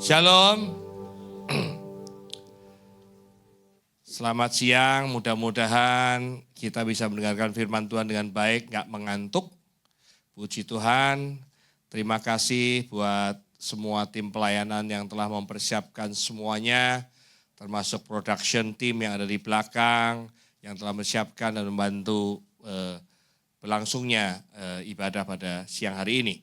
Shalom. Selamat siang, mudah-mudahan kita bisa mendengarkan firman Tuhan dengan baik, gak mengantuk. Puji Tuhan, terima kasih buat semua tim pelayanan yang telah mempersiapkan semuanya, termasuk production team yang ada di belakang, yang telah mempersiapkan dan membantu berlangsungnya ibadah pada siang hari ini.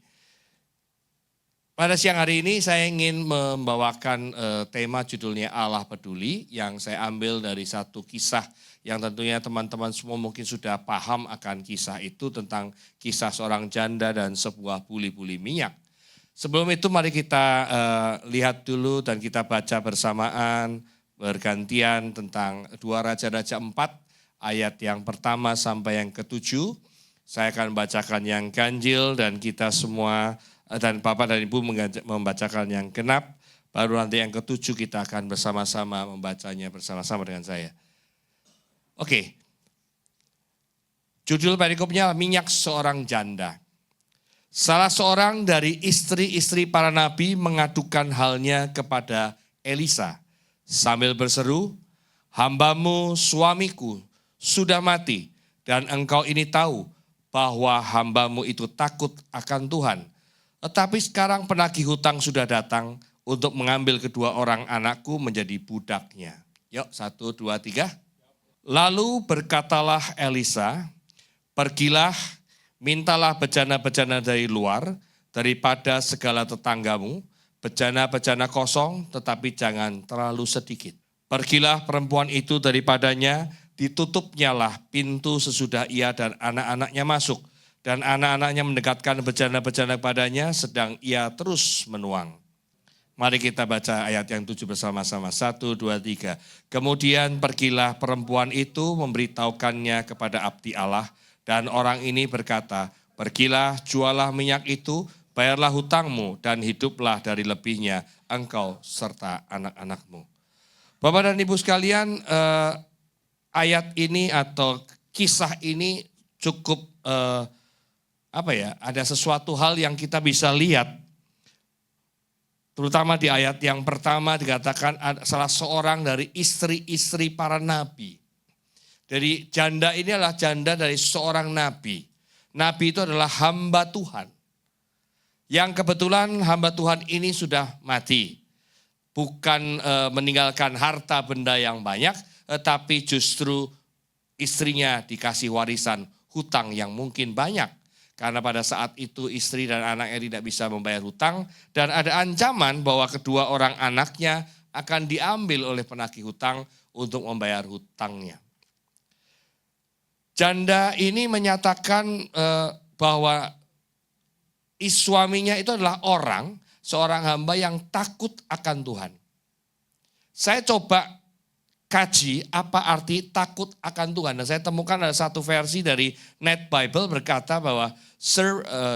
Pada siang hari ini saya ingin membawakan tema judulnya Allah Peduli yang saya ambil dari satu kisah yang tentunya teman-teman semua mungkin sudah paham akan kisah itu, tentang kisah seorang janda dan sebuah buli-buli minyak. Sebelum itu mari kita lihat dulu dan kita baca bersamaan bergantian tentang 2 Raja-Raja 4 ayat yang pertama sampai yang ke-7. Saya akan bacakan yang ganjil dan kita semua dan Bapak dan Ibu membacakan yang genap, baru nanti yang ke-7 kita akan bersama-sama membacanya bersama-sama dengan saya. Oke, judul perikopnya minyak seorang janda. Salah seorang dari istri-istri para nabi mengadukan halnya kepada Elisa sambil berseru, "Hambamu suamiku sudah mati dan engkau ini tahu bahwa hambamu itu takut akan Tuhan. Tetapi sekarang penagih hutang sudah datang untuk mengambil kedua orang anakku menjadi budaknya." Yuk, 1, 2, 3. Lalu berkatalah Elisa, "Pergilah, mintalah bejana-bejana dari luar, daripada segala tetanggamu, bejana-bejana kosong, tetapi jangan terlalu sedikit. Pergilah perempuan itu daripadanya, ditutupnyalah pintu sesudah ia dan anak-anaknya masuk. Dan anak-anaknya mendekatkan bejana-bejana kepadanya, sedang ia terus menuang." Mari kita baca ayat yang 7 bersama-sama. 1, 2, 3. Kemudian pergilah perempuan itu memberitahukannya kepada abdi Allah. Dan orang ini berkata, "Pergilah, jualah minyak itu, bayarlah hutangmu, dan hiduplah dari lebihnya engkau serta anak-anakmu." Bapak dan Ibu sekalian, ayat ini atau kisah ini cukup ada sesuatu hal yang kita bisa lihat. Terutama di ayat yang pertama dikatakan salah seorang dari istri-istri para nabi. Jadi janda ini adalah janda dari seorang nabi. Nabi itu adalah hamba Tuhan. Yang kebetulan hamba Tuhan ini sudah mati. Bukan meninggalkan harta benda yang banyak, tetapi justru istrinya dikasih warisan hutang yang mungkin banyak. Karena pada saat itu istri dan anaknya tidak bisa membayar hutang. Dan ada ancaman bahwa kedua orang anaknya akan diambil oleh penagih hutang untuk membayar hutangnya. Janda ini menyatakan bahwa suaminya itu adalah seorang hamba yang takut akan Tuhan. Saya coba kaji apa arti takut akan Tuhan. Dan saya temukan ada satu versi dari Net Bible berkata bahwa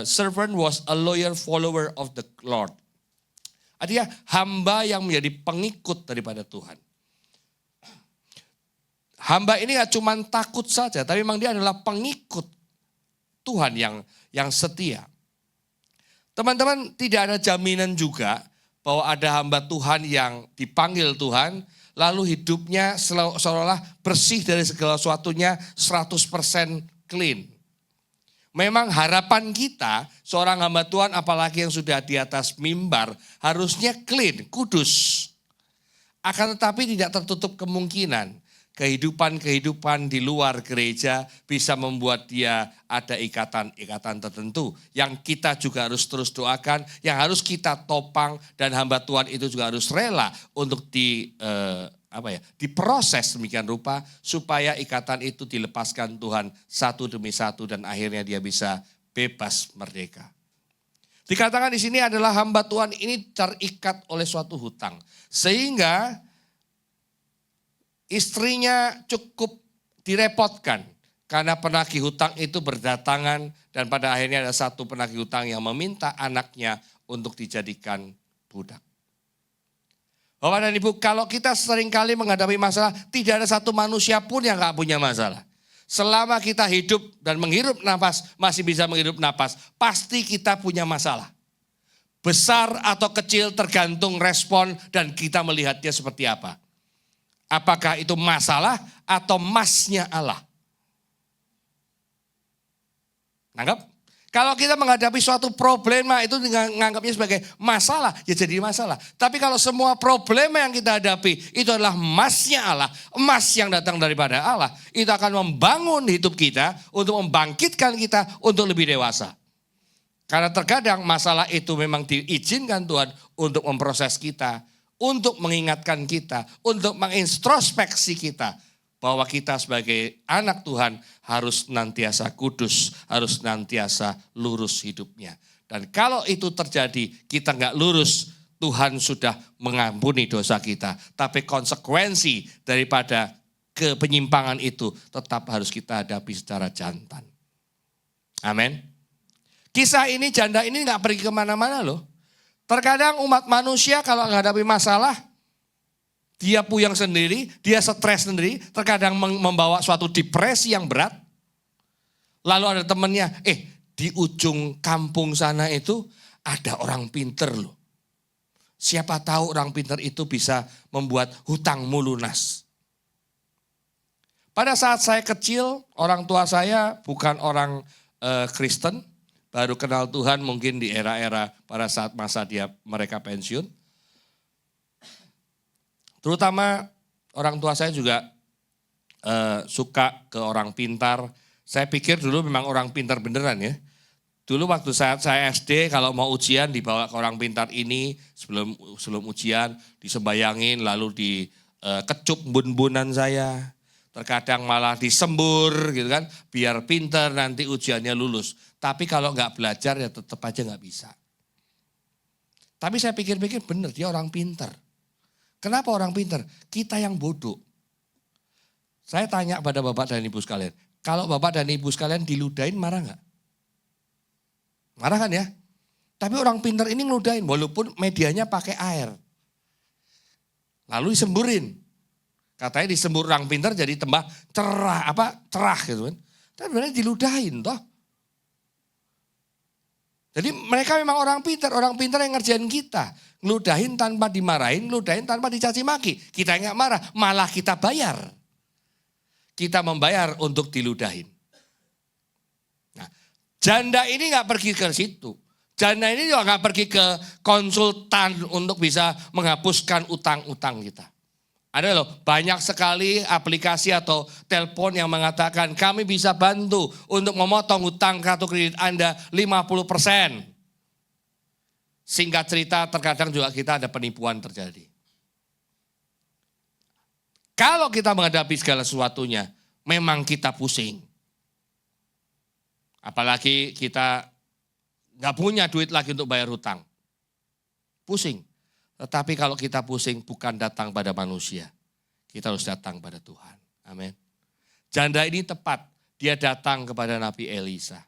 servant was a loyal follower of the Lord. Artinya hamba yang menjadi pengikut daripada Tuhan. Hamba ini gak cuma takut saja, tapi memang dia adalah pengikut Tuhan yang setia. Teman-teman, tidak ada jaminan juga bahwa ada hamba Tuhan yang dipanggil Tuhan, lalu hidupnya seolah-olah bersih dari segala sesuatunya 100% clean. Memang harapan kita, seorang hamba Tuhan apalagi yang sudah di atas mimbar, harusnya clean, kudus. Akan tetapi tidak tertutup kemungkinan kehidupan-kehidupan di luar gereja bisa membuat dia ada ikatan-ikatan tertentu. Yang kita juga harus terus doakan, yang harus kita topang, dan hamba Tuhan itu juga harus rela untuk diproses demikian rupa supaya ikatan itu dilepaskan Tuhan satu demi satu dan akhirnya dia bisa bebas merdeka. Dikatakan di sini adalah hamba Tuhan ini terikat oleh suatu hutang. Sehingga istrinya cukup direpotkan karena penagih hutang itu berdatangan dan pada akhirnya ada satu penagih hutang yang meminta anaknya untuk dijadikan budak. Bapak dan Ibu, kalau kita seringkali menghadapi masalah, tidak ada satu manusia pun yang gak punya masalah. Selama kita hidup dan menghirup napas, masih bisa menghirup napas, pasti kita punya masalah. Besar atau kecil tergantung respon dan kita melihatnya seperti apa. Apakah itu masalah atau masnya Allah? Nanggap? Kalau kita menghadapi suatu problema itu menganggapnya sebagai masalah, ya jadi masalah. Tapi kalau semua problema yang kita hadapi itu adalah emasnya Allah, emas yang datang daripada Allah, itu akan membangun hidup kita untuk membangkitkan kita untuk lebih dewasa. Karena terkadang masalah itu memang diizinkan Tuhan untuk memproses kita, untuk mengingatkan kita, untuk mengintrospeksi kita. Bahwa kita sebagai anak Tuhan harus nantiasa kudus, harus nantiasa lurus hidupnya. Dan kalau itu terjadi, kita nggak lurus, Tuhan sudah mengampuni dosa kita. Tapi konsekuensi daripada kepenyimpangan itu tetap harus kita hadapi secara jantan. Amin. Kisah ini, janda ini nggak pergi kemana-mana loh. Terkadang umat manusia kalau menghadapi masalah, dia puyeng sendiri, dia stres sendiri, terkadang membawa suatu depresi yang berat. Lalu ada temannya, di ujung kampung sana itu ada orang pinter loh. Siapa tahu orang pinter itu bisa membuat hutangmu lunas. Pada saat saya kecil, orang tua saya bukan orang Kristen, baru kenal Tuhan mungkin di era-era pada saat masa mereka pensiun. Terutama orang tua saya juga suka ke orang pintar. Saya pikir dulu memang orang pintar beneran ya. Dulu waktu saat saya SD kalau mau ujian dibawa ke orang pintar ini sebelum ujian disembayangin lalu dikecup bun-bunan saya. Terkadang malah disembur gitu kan biar pintar nanti ujiannya lulus. Tapi kalau nggak belajar ya tetap aja nggak bisa. Tapi saya pikir-pikir bener dia orang pintar. Kenapa orang pintar? Kita yang bodoh. Saya tanya pada Bapak dan Ibu sekalian. Kalau Bapak dan Ibu sekalian diludahin marah nggak? Marah kan ya? Tapi orang pintar ini ngeludahin walaupun medianya pakai air. Lalu disemburin. Katanya disembur orang pintar jadi tambah cerah gitu kan. Tapi sebenarnya diludahin toh. Jadi mereka memang orang pintar yang ngerjain kita. Ngeludahin tanpa dimarahin, ngeludahin tanpa dicaci maki. Kita nggak marah, malah kita bayar. Kita membayar untuk diludahin. Nah, janda ini nggak pergi ke situ. Janda ini juga nggak pergi ke konsultan untuk bisa menghapuskan utang-utang kita. Ada loh, banyak sekali aplikasi atau telepon yang mengatakan kami bisa bantu untuk memotong hutang kartu kredit Anda 50%. Singkat cerita terkadang juga kita ada penipuan terjadi. Kalau kita menghadapi segala sesuatunya, memang kita pusing. Apalagi kita nggak punya duit lagi untuk bayar hutang. Pusing. Tetapi kalau kita pusing bukan datang pada manusia. Kita harus datang pada Tuhan. Amin. Janda ini tepat. Dia datang kepada Nabi Elisa.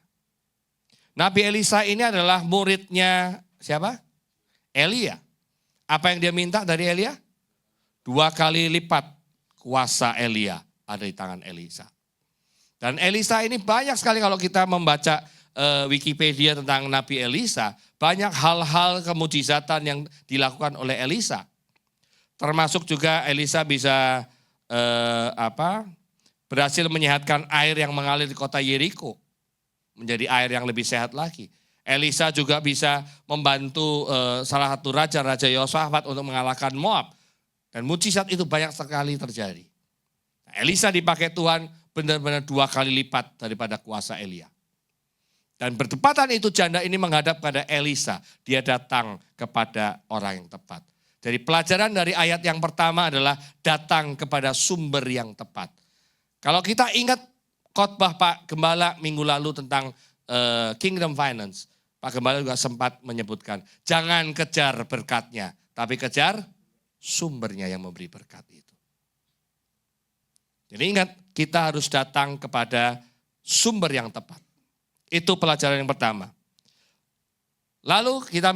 Nabi Elisa ini adalah muridnya siapa? Elia. Apa yang dia minta dari Elia? 2 kali lipat kuasa Elia ada di tangan Elisa. Dan Elisa ini banyak sekali kalau kita membaca Wikipedia tentang Nabi Elisa, banyak hal-hal kemujizatan yang dilakukan oleh Elisa. Termasuk juga Elisa bisa berhasil menyehatkan air yang mengalir di kota Yeriko menjadi air yang lebih sehat lagi. Elisa juga bisa membantu salah satu raja Yehosafat untuk mengalahkan Moab. Dan mujizat itu banyak sekali terjadi. Elisa dipakai Tuhan benar-benar 2 kali lipat daripada kuasa Elia. Dan bertepatan itu janda ini menghadap pada Elisa. Dia datang kepada orang yang tepat. Jadi pelajaran dari ayat yang pertama adalah datang kepada sumber yang tepat. Kalau kita ingat khotbah Pak Gembala minggu lalu tentang Kingdom Finance. Pak Gembala juga sempat menyebutkan, jangan kejar berkatnya, tapi kejar sumbernya yang memberi berkat itu. Jadi ingat, kita harus datang kepada sumber yang tepat. Itu pelajaran yang pertama. Lalu kita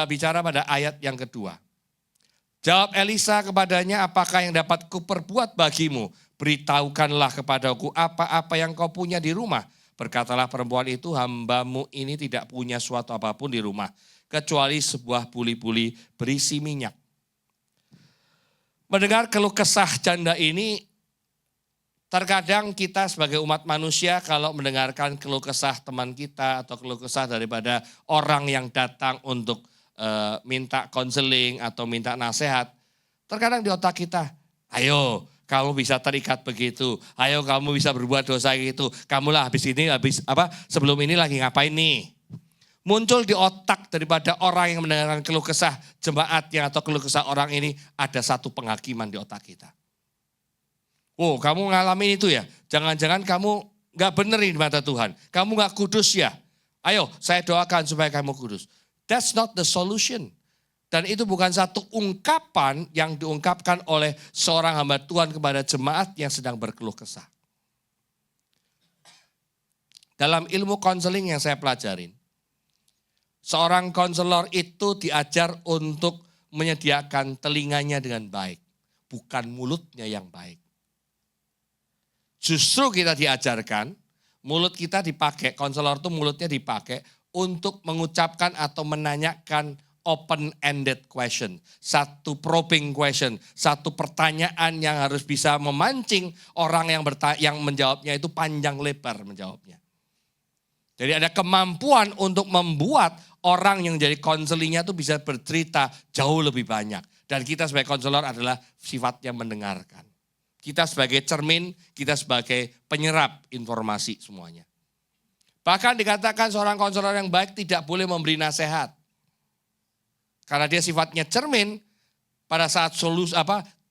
bicara pada ayat yang kedua. Jawab Elisa kepadanya, apakah yang dapat kuperbuat bagimu? Beritahukanlah kepadaku apa-apa yang kau punya di rumah. Berkatalah perempuan itu, hambamu ini tidak punya suatu apapun di rumah. kecuali sebuah buli-buli berisi minyak. Mendengar keluh kesah janda ini, terkadang kita sebagai umat manusia kalau mendengarkan keluh kesah teman kita atau keluh kesah daripada orang yang datang untuk minta konseling atau minta nasihat, terkadang di otak kita, ayo kamu bisa terikat begitu, ayo kamu bisa berbuat dosa gitu, kamulah sebelum ini lagi ngapain nih? Muncul di otak daripada orang yang mendengarkan keluh kesah jemaatnya atau keluh kesah orang ini, ada satu penghakiman di otak kita. Oh, kamu ngalamin itu ya? Jangan-jangan kamu gak benerin di mata Tuhan. Kamu gak kudus ya? Ayo, saya doakan supaya kamu kudus. That's not the solution. Dan itu bukan satu ungkapan yang diungkapkan oleh seorang hamba Tuhan kepada jemaat yang sedang berkeluh kesah. Dalam ilmu konseling yang saya pelajarin, seorang konselor itu diajar untuk menyediakan telinganya dengan baik, bukan mulutnya yang baik. Justru kita diajarkan, mulut kita dipakai, konselor itu mulutnya dipakai untuk mengucapkan atau menanyakan open-ended question. Satu probing question, satu pertanyaan yang harus bisa memancing orang yang menjawabnya itu panjang lebar menjawabnya. Jadi ada kemampuan untuk membuat orang yang jadi konselingnya itu bisa bercerita jauh lebih banyak. Dan kita sebagai konselor adalah sifatnya mendengarkan. Kita sebagai cermin, kita sebagai penyerap informasi semuanya. Bahkan dikatakan seorang konselor yang baik tidak boleh memberi nasihat. Karena dia sifatnya cermin, pada saat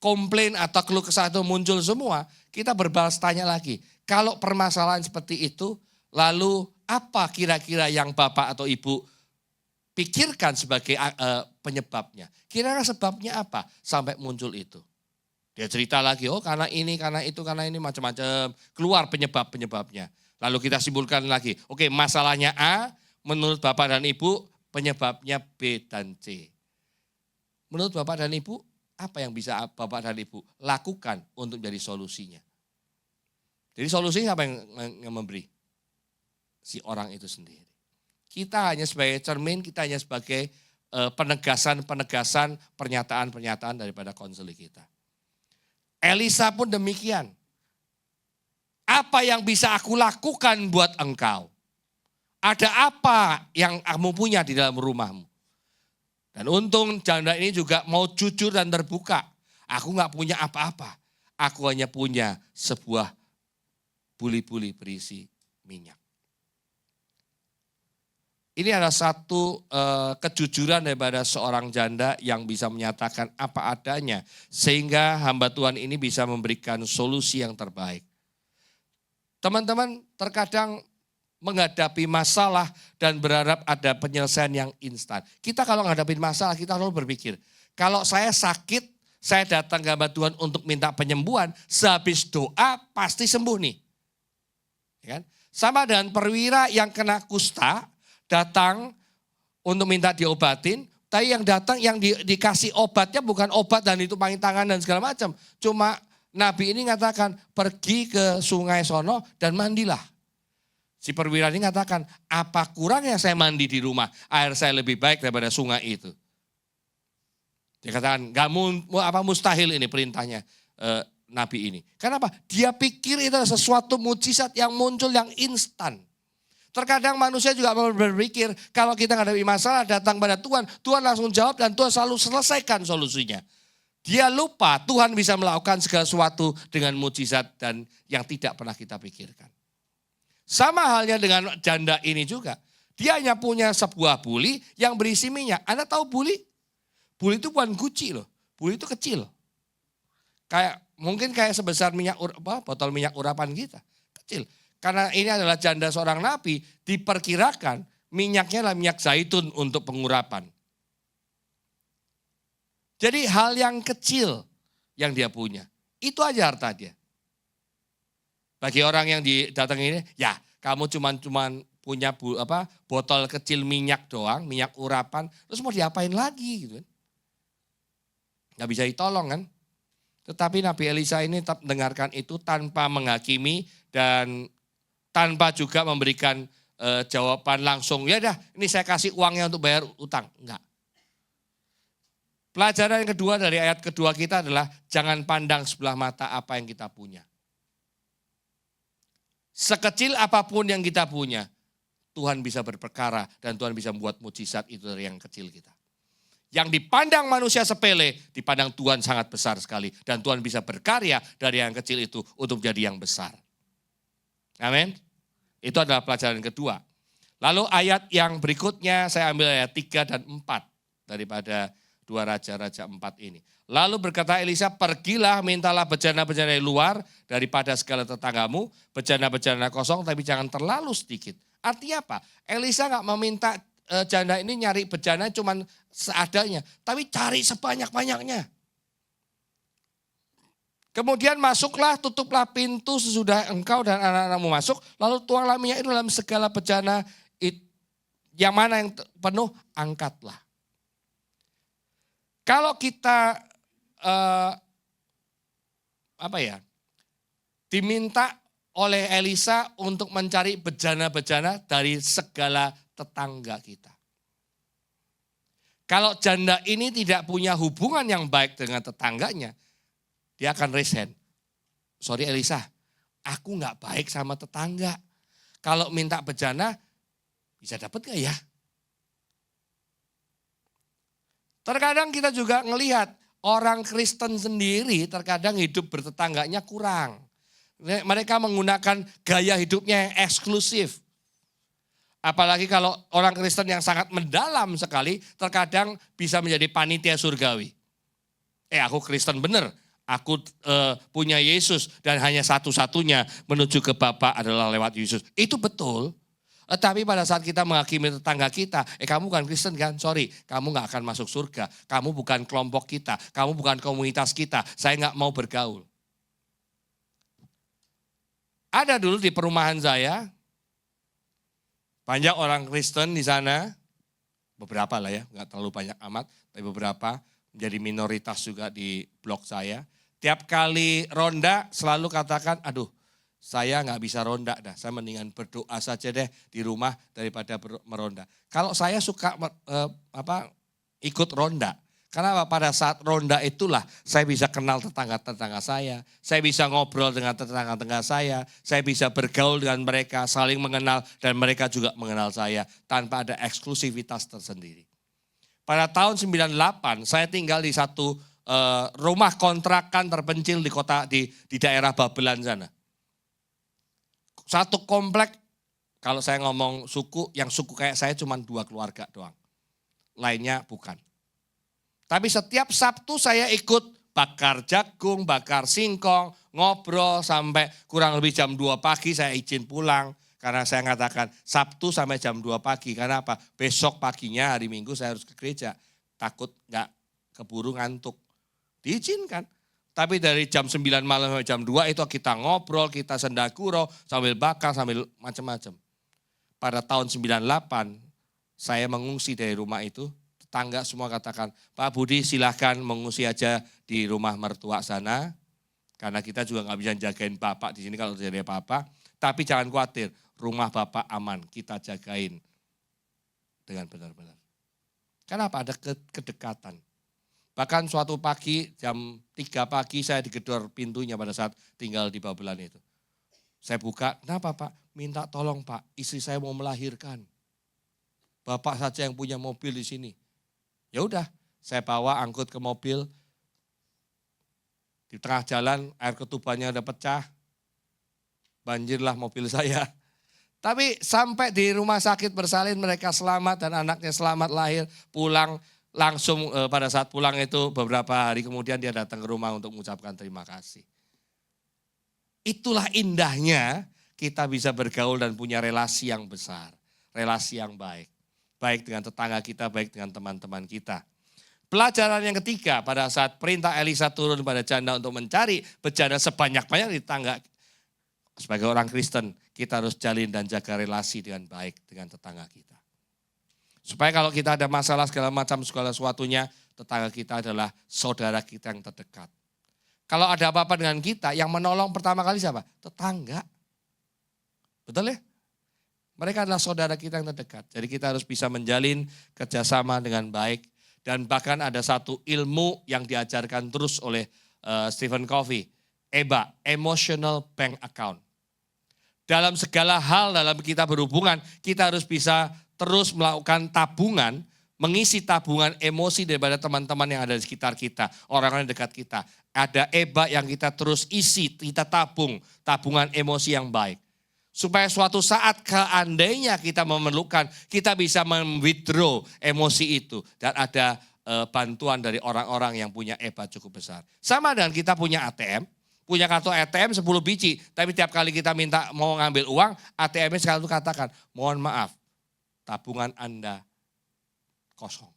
komplain atau keluh kesah itu muncul semua, kita berbalas tanya lagi. Kalau permasalahan seperti itu, lalu apa kira-kira yang Bapak atau Ibu pikirkan sebagai penyebabnya? Kira-kira sebabnya apa sampai muncul itu? Dia cerita lagi, oh karena ini, macam-macam. Keluar penyebab-penyebabnya. Lalu kita simpulkan lagi, oke masalahnya A, menurut Bapak dan Ibu penyebabnya B dan C. Menurut Bapak dan Ibu, apa yang bisa Bapak dan Ibu lakukan untuk jadi solusinya? Jadi solusinya apa yang memberi? Si orang itu sendiri. Kita hanya sebagai cermin, kita hanya sebagai penegasan-penegasan, pernyataan-pernyataan daripada konseling kita. Elisa pun demikian. Apa yang bisa aku lakukan buat engkau? Ada apa yang kamu punya di dalam rumahmu? Dan untung janda ini juga mau jujur dan terbuka. Aku gak punya apa-apa. Aku hanya punya sebuah buli-buli berisi minyak. Ini adalah satu kejujuran daripada seorang janda yang bisa menyatakan apa adanya. Sehingga hamba Tuhan ini bisa memberikan solusi yang terbaik. Teman-teman terkadang menghadapi masalah dan berharap ada penyelesaian yang instan. Kita kalau menghadapi masalah kita selalu berpikir, kalau saya sakit, saya datang ke hamba Tuhan untuk minta penyembuhan, sehabis doa pasti sembuh nih. Ya kan? Sama dengan perwira yang kena kusta, datang untuk minta diobatin, tapi yang datang yang dikasih obatnya bukan obat dan itu pakai tangan dan segala macam. Cuma Nabi ini mengatakan pergi ke sungai sono dan mandilah. Si perwira ini mengatakan apa kurangnya saya mandi di rumah, air saya lebih baik daripada sungai itu. Dia katakan gak mustahil ini perintahnya Nabi ini. Kenapa? Dia pikir itu adalah sesuatu mujizat yang muncul yang instan. Terkadang manusia juga berpikir kalau kita menghadapi masalah datang pada Tuhan, Tuhan langsung jawab dan Tuhan selalu selesaikan solusinya. Dia lupa Tuhan bisa melakukan segala sesuatu dengan mujizat dan yang tidak pernah kita pikirkan. Sama halnya dengan janda ini juga. Dia hanya punya sebuah buli yang berisi minyak. Anda tahu buli? Buli itu bukan guci loh. Buli itu kecil. Mungkin kayak sebesar botol minyak urapan kita. Kecil. Karena ini adalah janda seorang nabi, diperkirakan minyaknya adalah minyak zaitun untuk pengurapan. Jadi hal yang kecil yang dia punya, itu aja harta dia. Bagi orang yang datang ini, ya kamu cuma punya botol kecil minyak doang, minyak urapan, terus mau diapain lagi gitu kan. Gak bisa ditolong kan. Tetapi Nabi Elisa ini tetap mendengarkan itu tanpa menghakimi dan tanpa juga memberikan jawaban langsung, ya dah ini saya kasih uangnya untuk bayar utang. Enggak. Pelajaran yang kedua dari ayat kedua kita adalah jangan pandang sebelah mata apa yang kita punya. Sekecil apapun yang kita punya, Tuhan bisa berperkara dan Tuhan bisa membuat mujizat itu dari yang kecil kita. Yang dipandang manusia sepele, dipandang Tuhan sangat besar sekali. Dan Tuhan bisa berkarya dari yang kecil itu untuk menjadi yang besar. Amin. Itu adalah pelajaran kedua. Lalu ayat yang berikutnya saya ambil ayat 3 dan 4 daripada 2 Raja-Raja 4 ini. Lalu berkata Elisa, pergilah mintalah bejana-bejana luar daripada segala tetanggamu, bejana-bejana kosong tapi jangan terlalu sedikit. Artinya apa? Elisa gak meminta janda ini nyari bejana cuman seadanya, tapi cari sebanyak-banyaknya. Kemudian masuklah, tutuplah pintu sesudah engkau dan anak-anakmu masuk, lalu tuanglah minyak itu dalam segala bejana yang mana yang penuh, angkatlah. Kalau kita diminta oleh Elisa untuk mencari bejana-bejana dari segala tetangga kita. Kalau janda ini tidak punya hubungan yang baik dengan tetangganya, dia akan resign. Sorry Elisa, aku gak baik sama tetangga. Kalau minta bejana, bisa dapat gak ya? Terkadang kita juga ngelihat orang Kristen sendiri terkadang hidup bertetangganya kurang. Mereka menggunakan gaya hidupnya yang eksklusif. Apalagi kalau orang Kristen yang sangat mendalam sekali, terkadang bisa menjadi panitia surgawi. Aku Kristen bener, aku punya Yesus dan hanya satu-satunya menuju ke Bapa adalah lewat Yesus. Itu betul. Tapi pada saat kita menghakimi tetangga kita, kamu bukan Kristen kan? Sorry, kamu gak akan masuk surga. Kamu bukan kelompok kita, kamu bukan komunitas kita. Saya gak mau bergaul. Ada dulu di perumahan saya, banyak orang Kristen di sana, beberapa lah ya, gak terlalu banyak amat, tapi beberapa menjadi minoritas juga di blok saya. Tiap kali ronda selalu katakan, aduh saya gak bisa ronda dah, saya mendingan berdoa saja deh di rumah daripada meronda. Kalau saya suka ikut ronda, karena pada saat ronda itulah saya bisa kenal tetangga-tetangga saya bisa ngobrol dengan tetangga-tetangga saya bisa bergaul dengan mereka, saling mengenal dan mereka juga mengenal saya tanpa ada eksklusivitas tersendiri. Pada tahun 98 saya tinggal di satu rumah kontrakan terpencil di kota di daerah Babelan sana. Satu komplek, kalau saya ngomong suku, yang suku kayak saya cuma 2 keluarga doang. Lainnya bukan. Tapi setiap Sabtu saya ikut bakar jagung, bakar singkong, ngobrol sampai kurang lebih jam 2 pagi saya izin pulang. Karena saya mengatakan Sabtu sampai jam 2 pagi. Karena apa? Besok paginya hari Minggu saya harus ke gereja. Takut gak keburu ngantuk. Diizinkan. Tapi dari jam 9 malam sampai jam 2 itu kita ngobrol, kita sendaguro, sambil bakar, sambil macam-macam. Pada tahun 98 saya mengungsi dari rumah itu. Tetangga semua katakan, Pak Budi silahkan mengungsi aja di rumah mertua sana. Karena kita juga gak bisa jagain Bapak di sini kalau terjadi apa-apa. Tapi jangan khawatir, rumah Bapak aman, kita jagain dengan benar-benar. Kenapa? Ada kedekatan. Bahkan suatu pagi jam 3 pagi saya digedor pintunya pada saat tinggal di Babelan itu. Saya buka, kenapa Pak? Minta tolong Pak, istri saya mau melahirkan. Bapak saja yang punya mobil di sini. Ya udah, saya bawa angkut ke mobil. Di tengah jalan air ketubannya udah pecah. Banjirlah mobil saya. Tapi sampai di rumah sakit bersalin mereka selamat dan anaknya selamat lahir. Pulang langsung pada saat pulang itu beberapa hari kemudian dia datang ke rumah untuk mengucapkan terima kasih. Itulah indahnya kita bisa bergaul dan punya relasi yang besar. Relasi yang baik. Baik dengan tetangga kita, baik dengan teman-teman kita. Pelajaran yang ketiga pada saat perintah Elisa turun pada janda untuk mencari bejana sebanyak-banyak di tetangga. Sebagai orang Kristen kita harus jalin dan jaga relasi dengan baik dengan tetangga kita. Supaya kalau kita ada masalah segala sesuatunya, tetangga kita adalah saudara kita yang terdekat. Kalau ada apa-apa dengan kita, yang menolong pertama kali siapa? Tetangga. Betul ya? Mereka adalah saudara kita yang terdekat. Jadi kita harus bisa menjalin kerjasama dengan baik. Dan bahkan ada satu ilmu yang diajarkan terus oleh Stephen Covey. EBA, Emotional Bank Account. Dalam segala hal dalam kita berhubungan, kita harus bisa terus melakukan tabungan, mengisi tabungan emosi daripada teman-teman yang ada di sekitar kita, orang-orang dekat kita. Ada EBA yang kita terus isi, kita tabungan emosi yang baik. Supaya suatu saat seandainya kita memerlukan, kita bisa withdraw emosi itu. Dan ada bantuan dari orang-orang yang punya EBA cukup besar. Sama dengan kita punya ATM, punya kartu ATM 10 biji. Tapi tiap kali kita minta mau ngambil uang, ATM-nya selalu katakan, mohon maaf, tabungan Anda kosong.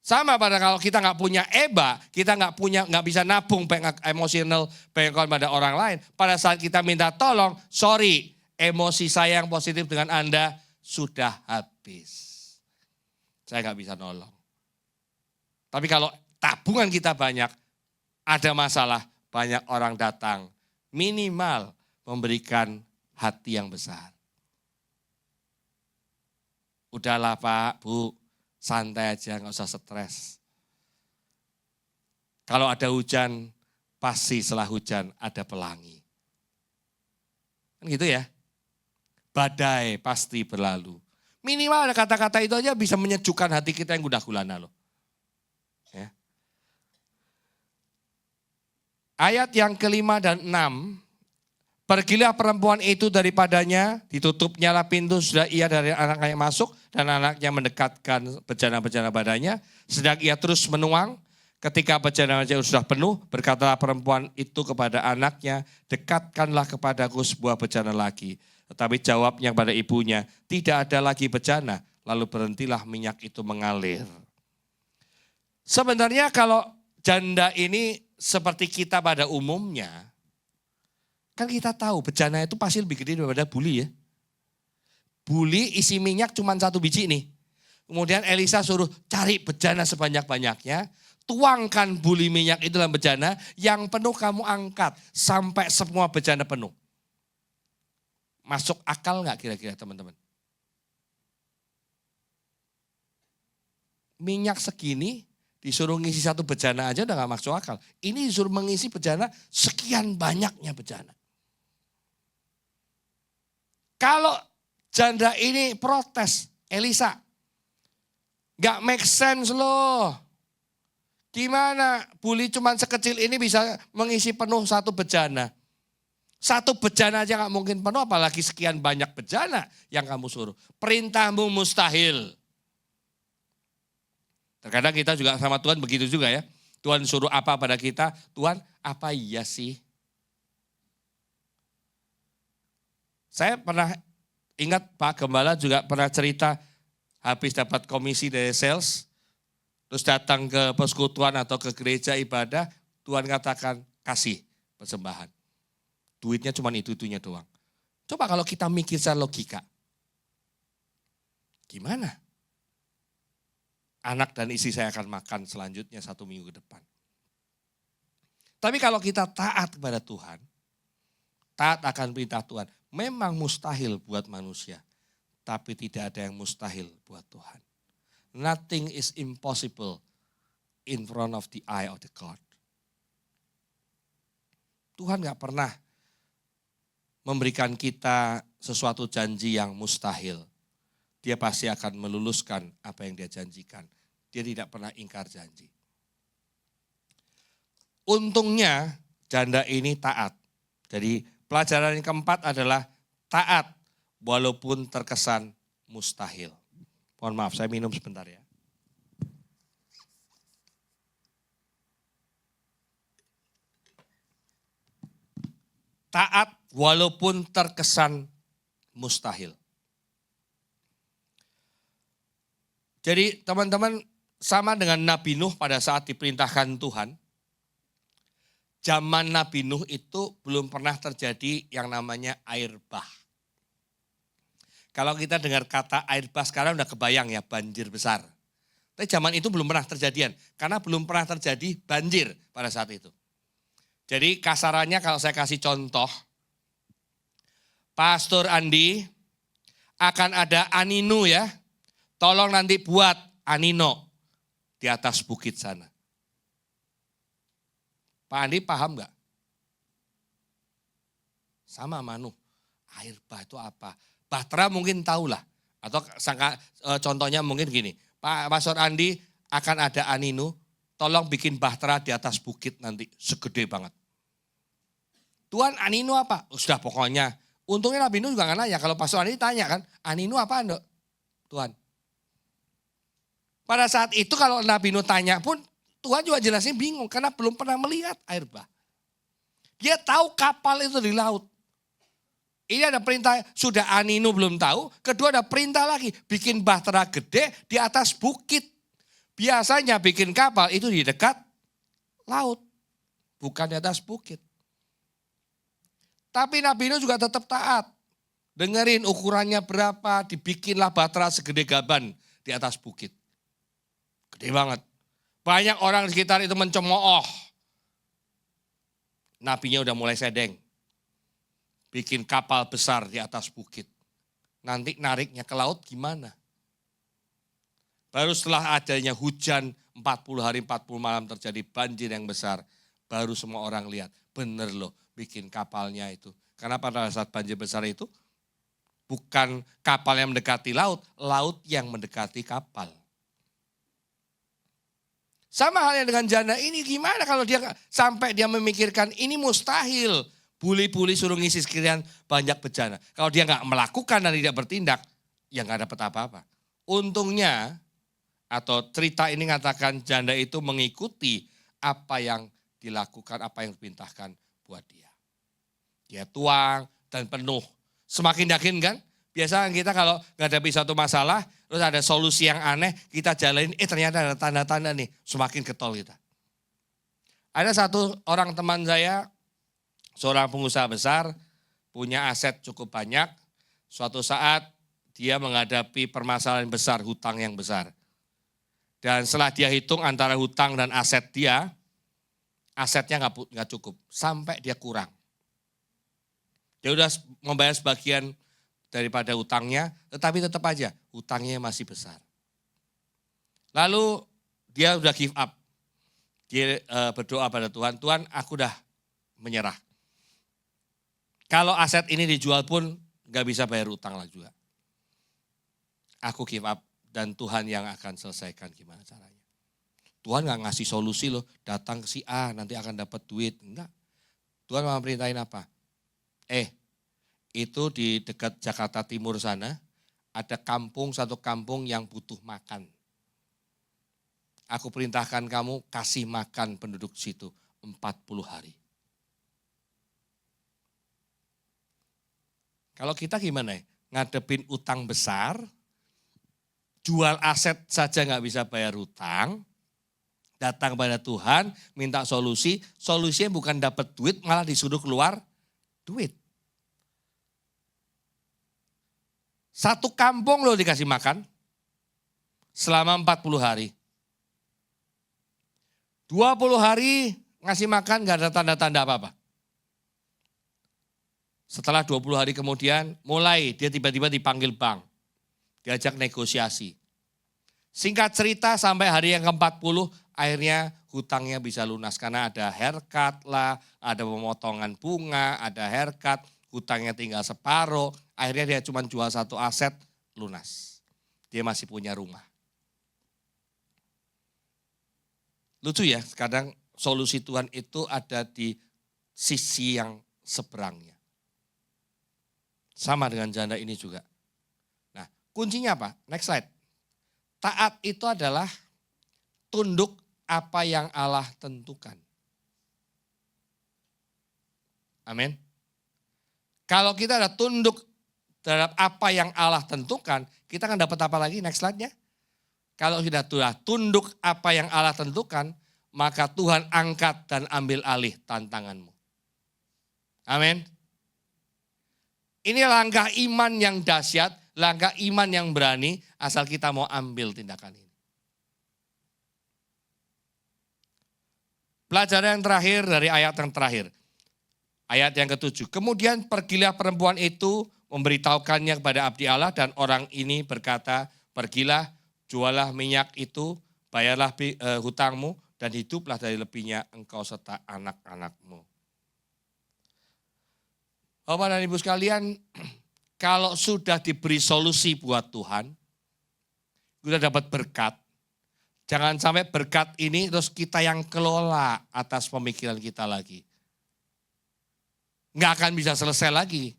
Sama pada kalau kita nggak punya EBA, kita nggak bisa nabung emosional bank account pada orang lain. Pada saat kita minta tolong, sorry, emosi saya yang positif dengan Anda sudah habis. Saya nggak bisa nolong. Tapi kalau tabungan kita banyak, ada masalah, banyak orang datang, minimal memberikan hati yang besar. Udahlah Pak, Bu, santai aja, nggak usah stres. Kalau ada hujan, pasti setelah hujan ada pelangi. Kan gitu ya. Badai pasti berlalu. Minimal ada kata-kata itu aja bisa menyejukkan hati kita yang gundah gulana loh. Ya. Ayat yang ke-5 dan 6. Pergilah perempuan itu daripadanya, ditutupnyalah pintu, sudah ia dari anaknya masuk, dan anaknya mendekatkan bejana-bejana badannya. Sedang ia terus menuang, ketika bejana-bejana sudah penuh, berkatalah perempuan itu kepada anaknya, dekatkanlah kepadaku sebuah bejana lagi. Tetapi jawabnya kepada ibunya, tidak ada lagi bejana, lalu berhentilah minyak itu mengalir. Sebenarnya kalau janda ini seperti kita pada umumnya, kan kita tahu bejana itu pasti lebih gede daripada buli ya. Buli isi minyak cuma 1 biji nih. Kemudian Elisa suruh cari bejana sebanyak-banyaknya. Tuangkan buli minyak itu dalam bejana. Yang penuh kamu angkat sampai semua bejana penuh. Masuk akal gak kira-kira teman-teman? Minyak segini disuruh ngisi 1 bejana aja udah gak masuk akal. Ini disuruh mengisi bejana sekian banyaknya bejana. Kalau janda ini protes, Elisa, gak make sense loh. Gimana buli cuma sekecil ini bisa mengisi penuh 1 bejana. 1 bejana aja gak mungkin penuh, apalagi sekian banyak bejana yang kamu suruh. Perintahmu mustahil. Terkadang kita juga sama Tuhan begitu juga ya. Tuhan suruh apa pada kita, Tuhan apa iya sih? Saya pernah ingat Pak Gembala juga pernah cerita habis dapat komisi dari sales, terus datang ke persekutuan atau ke gereja ibadah, Tuhan katakan kasih persembahan. Duitnya cuma itu-itunya doang. Coba kalau kita mikir secara logika, gimana? Anak dan istri saya akan makan selanjutnya 1 minggu ke depan. Tapi kalau kita taat kepada Tuhan, taat akan perintah Tuhan, memang mustahil buat manusia, tapi tidak ada yang mustahil buat Tuhan. Nothing is impossible in front of the eye of the God. Tuhan gak pernah memberikan kita sesuatu janji yang mustahil. Dia pasti akan meluluskan apa yang dia janjikan. Dia tidak pernah ingkar janji. Untungnya janda ini taat. Jadi pelajaran yang keempat adalah taat walaupun terkesan mustahil. Mohon maaf, saya minum sebentar ya. Taat walaupun terkesan mustahil. Jadi teman-teman sama dengan Nabi Nuh pada saat diperintahkan Tuhan. Zaman Nabi Nuh itu belum pernah terjadi yang namanya air bah. Kalau kita dengar kata air bah sekarang udah kebayang ya banjir besar. Tapi zaman itu belum pernah terjadian karena belum pernah terjadi banjir pada saat itu. Jadi kasarannya kalau saya kasih contoh, Pastor Andi, akan ada anino ya. Tolong nanti buat anino di atas bukit sana. Pak Andi paham nggak? Sama Manu, air bah itu apa? Bahtera mungkin tahulah. Atau contohnya mungkin gini, Pak Pastor Andi akan ada anino, tolong bikin bahtera di atas bukit nanti, segede banget. Tuhan anino apa? Sudah pokoknya. Untungnya Nabi Nuh juga gak nanya. Kalau Pastor Andi tanya kan, anino apa Anda? Tuhan. Pada saat itu kalau Nabi Nuh tanya pun, Tuhan juga jelasin bingung. Karena belum pernah melihat air bah. Dia tahu kapal itu di laut. Ini ada perintah, sudah anino belum tahu. Kedua ada perintah lagi, bikin bahtera gede di atas bukit. Biasanya bikin kapal itu di dekat laut. Bukan di atas bukit. Tapi Nabi Nuh juga tetap taat. Dengerin ukurannya berapa, dibikinlah bahtera segede gaban di atas bukit. Gede banget. Banyak orang di sekitar itu mencemooh. Nabinya udah mulai sedeng. Bikin kapal besar di atas bukit. Nanti nariknya ke laut gimana? Baru setelah adanya hujan 40 hari 40 malam terjadi banjir yang besar. Baru semua orang lihat, bener loh bikin kapalnya itu. Karena pada saat banjir besar itu bukan kapal yang mendekati laut, laut yang mendekati kapal. Sama halnya dengan janda ini, gimana kalau dia sampai dia memikirkan ini mustahil. Buli-buli suruh ngisi sekalian banyak bejana. Kalau dia nggak melakukan dan tidak bertindak, ya nggak dapat apa-apa. Untungnya atau cerita ini mengatakan janda itu mengikuti apa yang dilakukan, apa yang diperintahkan buat dia. Dia tuang dan penuh. Semakin yakin kan? Biasa kita kalau menghadapi satu masalah, terus ada solusi yang aneh, kita jalanin, ternyata ada tanda-tanda nih, semakin getol kita. Ada satu orang teman saya, seorang pengusaha besar, punya aset cukup banyak. Suatu saat dia menghadapi permasalahan besar, hutang yang besar. Dan setelah dia hitung antara hutang dan aset dia, asetnya nggak cukup, sampai dia kurang. Dia udah membayar sebagian daripada hutangnya, tetapi tetap aja hutangnya masih besar. Lalu dia udah give up. Dia berdoa pada Tuhan, Tuhan aku udah menyerah. Kalau aset ini dijual pun gak bisa bayar hutang lagi juga. Aku give up dan Tuhan yang akan selesaikan gimana caranya. Tuhan gak ngasih solusi loh, datang ke si A nanti akan dapat duit. Enggak. Tuhan mau perintahin apa? Itu di dekat Jakarta Timur sana, ada satu kampung yang butuh makan. Aku perintahkan kamu kasih makan penduduk situ 40 hari. Kalau kita gimana ya? Ngadepin utang besar, jual aset saja nggak bisa bayar utang, datang pada Tuhan, minta solusi, solusinya bukan dapat duit, malah disuruh keluar duit. Satu kampung loh dikasih makan selama 40 hari. 20 hari ngasih makan gak ada tanda-tanda apa-apa. Setelah 20 hari kemudian mulai dia tiba-tiba dipanggil bank. Diajak negosiasi. Singkat cerita sampai hari yang ke-40 akhirnya hutangnya bisa lunas. Karena ada haircut lah, ada pemotongan bunga, ada haircut, hutangnya tinggal separuh. Akhirnya dia cuma jual satu aset, lunas. Dia masih punya rumah. Lucu ya, kadang solusi Tuhan itu ada di sisi yang seberangnya. Sama dengan janda ini juga. Nah, kuncinya apa? Next slide. Taat itu adalah tunduk apa yang Allah tentukan. Amin. Kalau kita ada tunduk terhadap apa yang Allah tentukan, kita akan dapat apa lagi? Next slide-nya. Kalau kita sudah tunduk apa yang Allah tentukan, maka Tuhan angkat dan ambil alih tantanganmu. Amin. Ini langkah iman yang dahsyat, langkah iman yang berani, asal kita mau ambil tindakan ini. Pelajaran yang terakhir dari ayat yang terakhir. Ayat yang ke-7. Kemudian pergilah perempuan itu memberitahukannya kepada abdi Allah dan orang ini berkata, pergilah, jualah minyak itu, bayarlah hutangmu dan hiduplah dari lebihnya engkau serta anak-anakmu. Bapak dan Ibu sekalian, kalau sudah diberi solusi buat Tuhan, sudah dapat berkat, jangan sampai berkat ini terus kita yang kelola atas pemikiran kita lagi. Nggak akan bisa selesai lagi.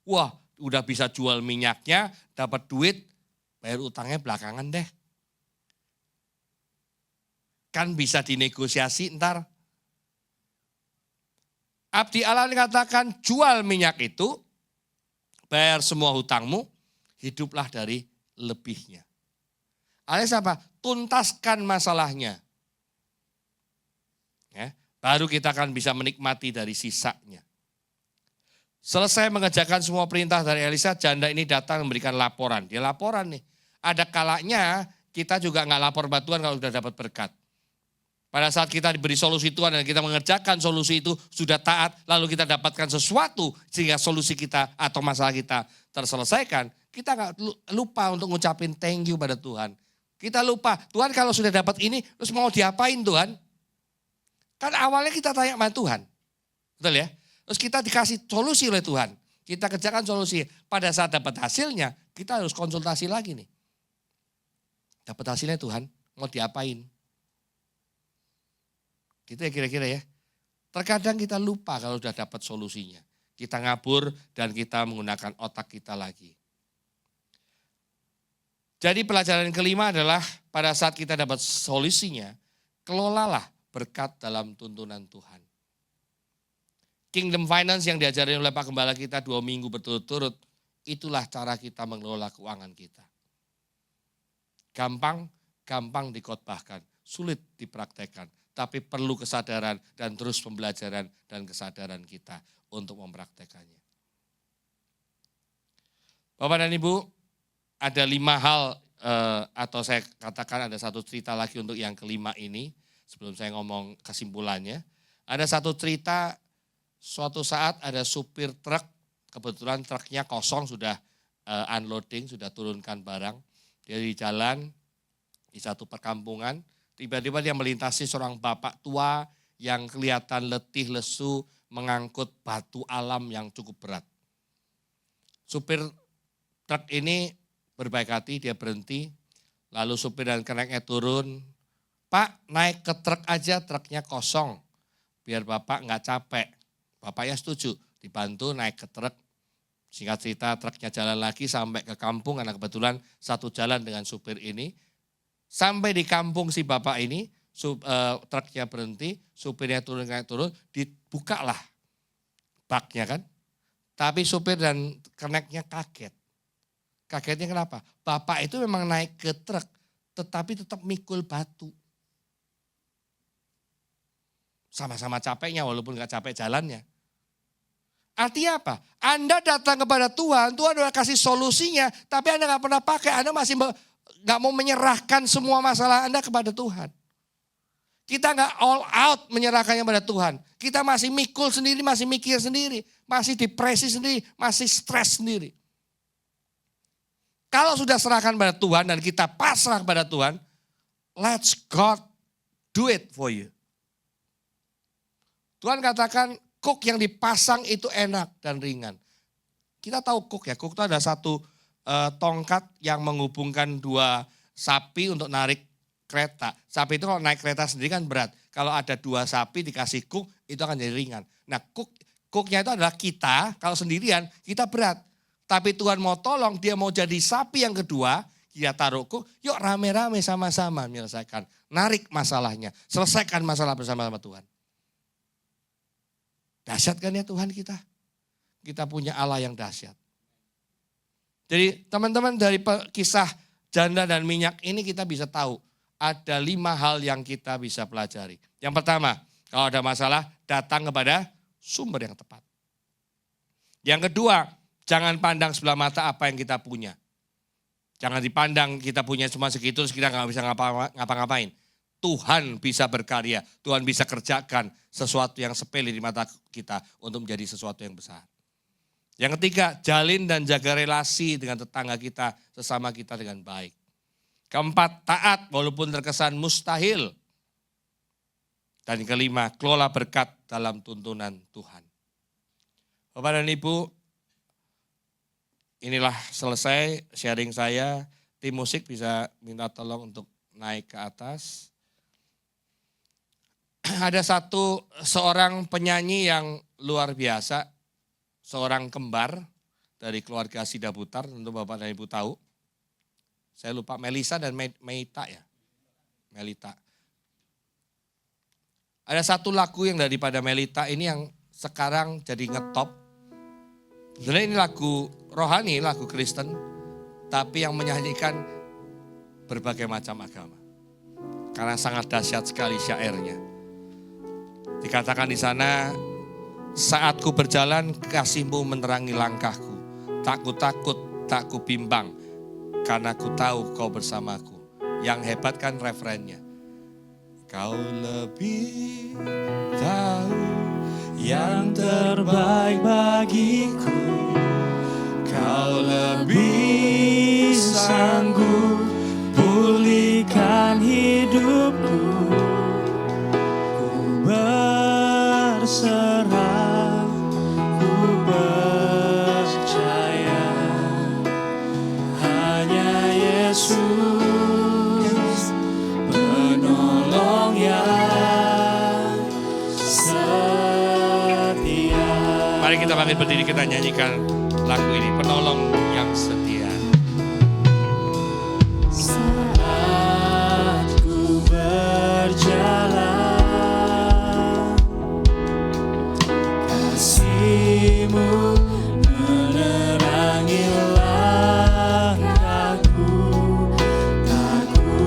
Wah, udah bisa jual minyaknya, dapat duit, bayar utangnya belakangan deh. Kan bisa dinegosiasi ntar. Abdi Allah dikatakan jual minyak itu, bayar semua hutangmu, hiduplah dari lebihnya. Alias apa? Tuntaskan masalahnya. Ya, baru kita akan bisa menikmati dari sisanya. Selesai mengerjakan semua perintah dari Elisa, janda ini datang memberikan laporan. Dia laporan nih. Ada kalanya kita juga nggak lapor buat Tuhan kalau sudah dapat berkat. Pada saat kita diberi solusi Tuhan dan kita mengerjakan solusi itu sudah taat, lalu kita dapatkan sesuatu sehingga solusi kita atau masalah kita terselesaikan, kita nggak lupa untuk ngucapin thank you pada Tuhan. Kita lupa, Tuhan kalau sudah dapat ini, terus mau diapain Tuhan? Kan awalnya kita tanya sama Tuhan. Betul ya? Terus kita dikasih solusi oleh Tuhan. Kita kerjakan solusi. Pada saat dapat hasilnya, kita harus konsultasi lagi nih. Dapat hasilnya Tuhan, mau diapain? Gitu ya kira-kira ya. Terkadang kita lupa kalau sudah dapat solusinya. Kita ngabur dan kita menggunakan otak kita lagi. Jadi pelajaran kelima adalah pada saat kita dapat solusinya, kelolalah berkat dalam tuntunan Tuhan. Kingdom Finance yang diajarin oleh Pak Gembala kita 2 minggu berturut-turut, itulah cara kita mengelola keuangan kita. Gampang dikhotbahkan, sulit dipraktekkan, tapi perlu kesadaran dan terus pembelajaran dan kesadaran kita untuk mempraktekannya. Bapak dan Ibu, ada 5 hal atau saya katakan ada satu cerita lagi untuk yang kelima ini, sebelum saya ngomong kesimpulannya. Ada satu cerita. Suatu saat ada supir truk, kebetulan truknya kosong, sudah unloading, sudah turunkan barang. Dia di jalan, di satu perkampungan, tiba-tiba dia melintasi seorang bapak tua yang kelihatan letih lesu, mengangkut batu alam yang cukup berat. Supir truk ini berbaik hati, dia berhenti, lalu supir dan keneknya turun. Pak, naik ke truk aja, truknya kosong, biar bapak nggak capek. Bapaknya setuju, dibantu naik ke truk. Singkat cerita truknya jalan lagi sampai ke kampung karena kebetulan satu jalan dengan supir ini. Sampai di kampung si bapak ini, truknya berhenti, supirnya turun, dibukalah baknya kan. Tapi supir dan keneknya kaget. Kagetnya kenapa? Bapak itu memang naik ke truk, tetapi tetap mikul batu. Sama-sama capeknya walaupun gak capek jalannya. Artinya apa? Anda datang kepada Tuhan, Tuhan udah kasih solusinya, tapi Anda gak pernah pakai, Anda masih gak mau menyerahkan semua masalah Anda kepada Tuhan. Kita gak all out menyerahkannya kepada Tuhan. Kita masih mikul sendiri, masih mikir sendiri, masih depresi sendiri, masih stres sendiri. Kalau sudah serahkan kepada Tuhan dan kita pasrah kepada Tuhan, let's God do it for you. Tuhan katakan, kuk yang dipasang itu enak dan ringan. Kita tahu kuk ya, kuk itu ada satu tongkat yang menghubungkan 2 sapi untuk narik kereta. Sapi itu kalau naik kereta sendiri kan berat. Kalau ada 2 sapi dikasih kuk, itu akan jadi ringan. Nah kuknya itu adalah kita, kalau sendirian kita berat. Tapi Tuhan mau tolong, dia mau jadi sapi yang kedua, dia taruh kuk, yuk rame-rame sama-sama menyelesaikan. Narik masalahnya, selesaikan masalah bersama-sama Tuhan. Dahsyat kan ya Tuhan kita? Kita punya Allah yang dahsyat. Jadi teman-teman dari kisah janda dan minyak ini kita bisa tahu ada 5 hal yang kita bisa pelajari. Yang pertama, kalau ada masalah datang kepada sumber yang tepat. Yang kedua, jangan pandang sebelah mata apa yang kita punya. Jangan dipandang kita punya cuma segitu terus kita nggak bisa ngapa-ngapain. Tuhan bisa berkarya, Tuhan bisa kerjakan sesuatu yang sepele di mata kita untuk menjadi sesuatu yang besar. Yang ketiga, jalin dan jaga relasi dengan tetangga kita, sesama kita dengan baik. Keempat, taat walaupun terkesan mustahil. Dan yang kelima, kelola berkat dalam tuntunan Tuhan. Bapak dan Ibu, inilah selesai sharing saya. Tim musik bisa minta tolong untuk naik ke atas. Ada seorang penyanyi yang luar biasa. Seorang kembar dari keluarga Sidaputar, tentu Bapak dan Ibu tahu. Saya lupa, Melisa dan Meita ya. Melita. Ada satu lagu yang daripada Melita ini yang sekarang jadi ngetop. Sebenarnya ini lagu rohani, lagu Kristen. Tapi yang menyanyikan berbagai macam agama. Karena sangat dahsyat sekali syairnya. Dikatakan di sana, saat ku berjalan, kasih-Mu menerangi langkahku. Tak ku takut, tak ku bimbang, karena ku tahu Kau bersamaku. Yang hebat kan referennya. Kau lebih tahu yang terbaik bagiku. Kau lebih sanggup pulihkan hidupku. Ku berserah, ku percaya, hanya Yesus penolong yang setia. Mari kita bangkit berdiri, kita nyanyikan lagu ini, penolong yang setia. Saat ku berjalan, kasih-Mu menerangi langkahku. Tak ku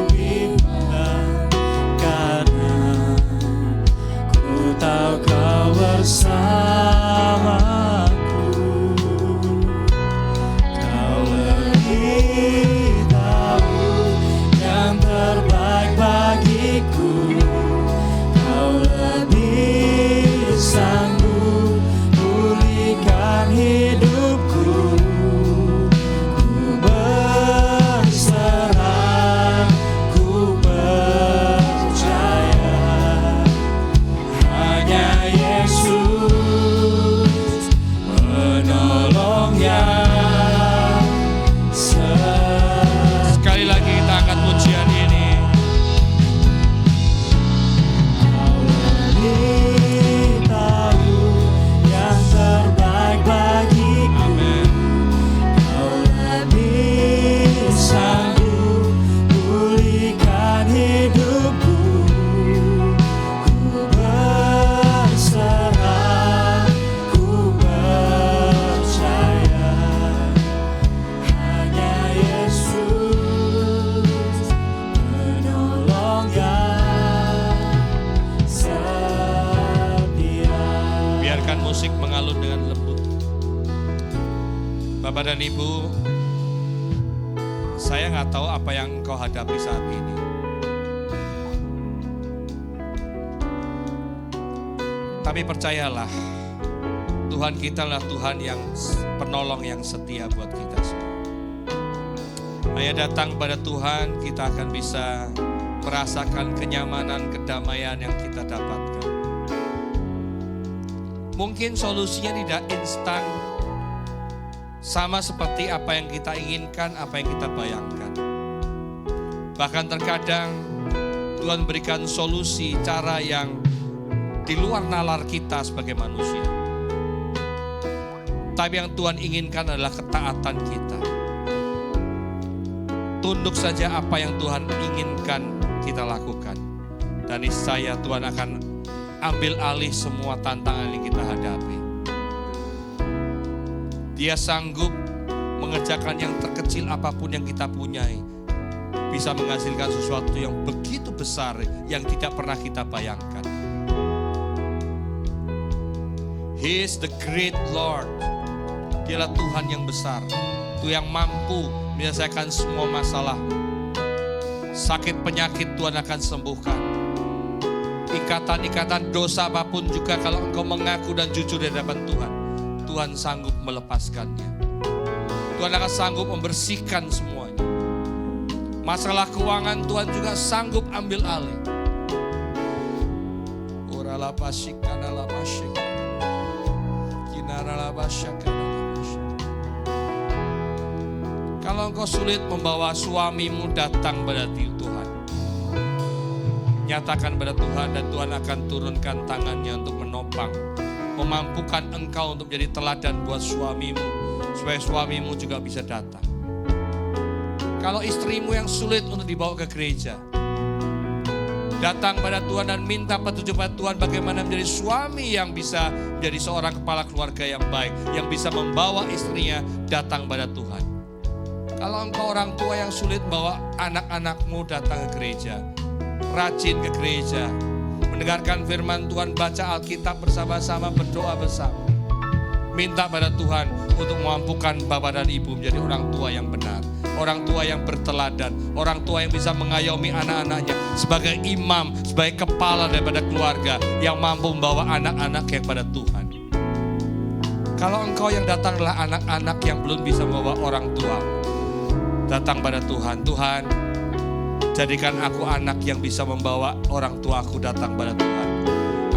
bimbang, karena ku tahu Kau bersamaku. Kau lebih tahu yang terbaik bagiku. Kau lebih sanggup pulihkan hidupku. Ku berserah, ku percaya, hanya Yesus penolong yang setia. Sekali lagi kita angkat pujian ini. Kau lebih tahu yang terbaik bagiku. Amen. Kau lebih sanggup pulihkan hidupku. Ku berserah, ku percaya, hanya Yesus penolong yang setia. Biarkan musik mengalun dengan lembut. Bapak dan Ibu, saya nggak tahu apa yang engkau hadapi saat ini. Tapi percayalah, Tuhan kita adalah Tuhan yang penolong yang setia buat kita semua. Hanya datang pada Tuhan, kita akan bisa merasakan kenyamanan, kedamaian yang kita dapatkan. Mungkin solusinya tidak instan, sama seperti apa yang kita inginkan, apa yang kita bayangkan. Bahkan terkadang Tuhan berikan solusi, cara yang di luar nalar kita sebagai manusia. Tapi yang Tuhan inginkan adalah ketaatan kita. Tunduk saja apa yang Tuhan inginkan kita lakukan. Dan niscaya Tuhan akan ambil alih semua tantangan yang kita hadapi. Dia sanggup mengerjakan yang terkecil apapun yang kita punyai. Bisa menghasilkan sesuatu yang begitu besar yang tidak pernah kita bayangkan. He is the great Lord. Dialah Tuhan yang besar. Tuhan yang mampu menyelesaikan semua masalah. Sakit penyakit Tuhan akan sembuhkan. Ikatan-ikatan dosa apapun juga kalau engkau mengaku dan jujur di hadapan Tuhan, Tuhan sanggup melepaskannya. Tuhan akan sanggup membersihkan semuanya. Masalah keuangan Tuhan juga sanggup ambil alih. Kalau engkau sulit membawa suamimu datang pada Tuhan, nyatakan pada Tuhan dan Tuhan akan turunkan tangannya untuk menopang, memampukan engkau untuk menjadi teladan buat suamimu, supaya suamimu juga bisa datang. Kalau istrimu yang sulit untuk dibawa ke gereja, datang pada Tuhan dan minta petunjuk pada Tuhan bagaimana menjadi suami yang bisa menjadi seorang kepala keluarga yang baik, yang bisa membawa istrinya datang pada Tuhan. Kalau engkau orang tua yang sulit bawa anak-anakmu datang ke gereja, rajin ke gereja, mendengarkan firman Tuhan, baca Alkitab bersama-sama, berdoa bersama. Minta pada Tuhan untuk memampukan bapak dan ibu menjadi orang tua yang benar, orang tua yang berteladan, orang tua yang bisa mengayomi anak-anaknya sebagai imam, sebagai kepala daripada keluarga yang mampu membawa anak-anaknya kepada Tuhan. Kalau engkau yang datang adalah anak-anak yang belum bisa membawa orang tua, datang pada Tuhan. Tuhan, jadikan aku anak yang bisa membawa orang tuaku datang pada Tuhan.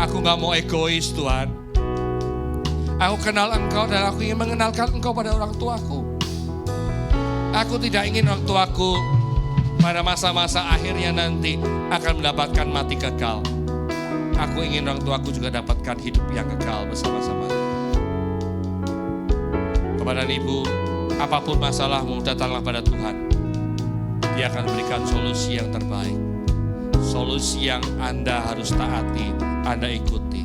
Aku gak mau egois Tuhan. Aku kenal Engkau dan aku ingin mengenalkan Engkau pada orang tuaku. Aku tidak ingin orang tuaku pada masa-masa akhirnya nanti akan mendapatkan mati kekal. Aku ingin orang tuaku juga dapatkan hidup yang kekal bersama-sama. Kepada ibu, apapun masalahmu, datanglah pada Tuhan. Dia akan berikan solusi yang terbaik. Solusi yang Anda harus taati, Anda ikuti.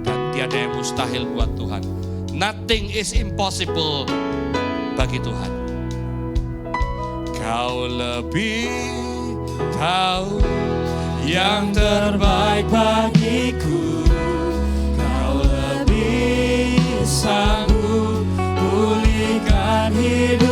Dan tiada yang mustahil buat Tuhan. Nothing is impossible bagi Tuhan. Kau lebih tahu yang terbaik bagiku. Kau lebih sanggup pulihkan hidup.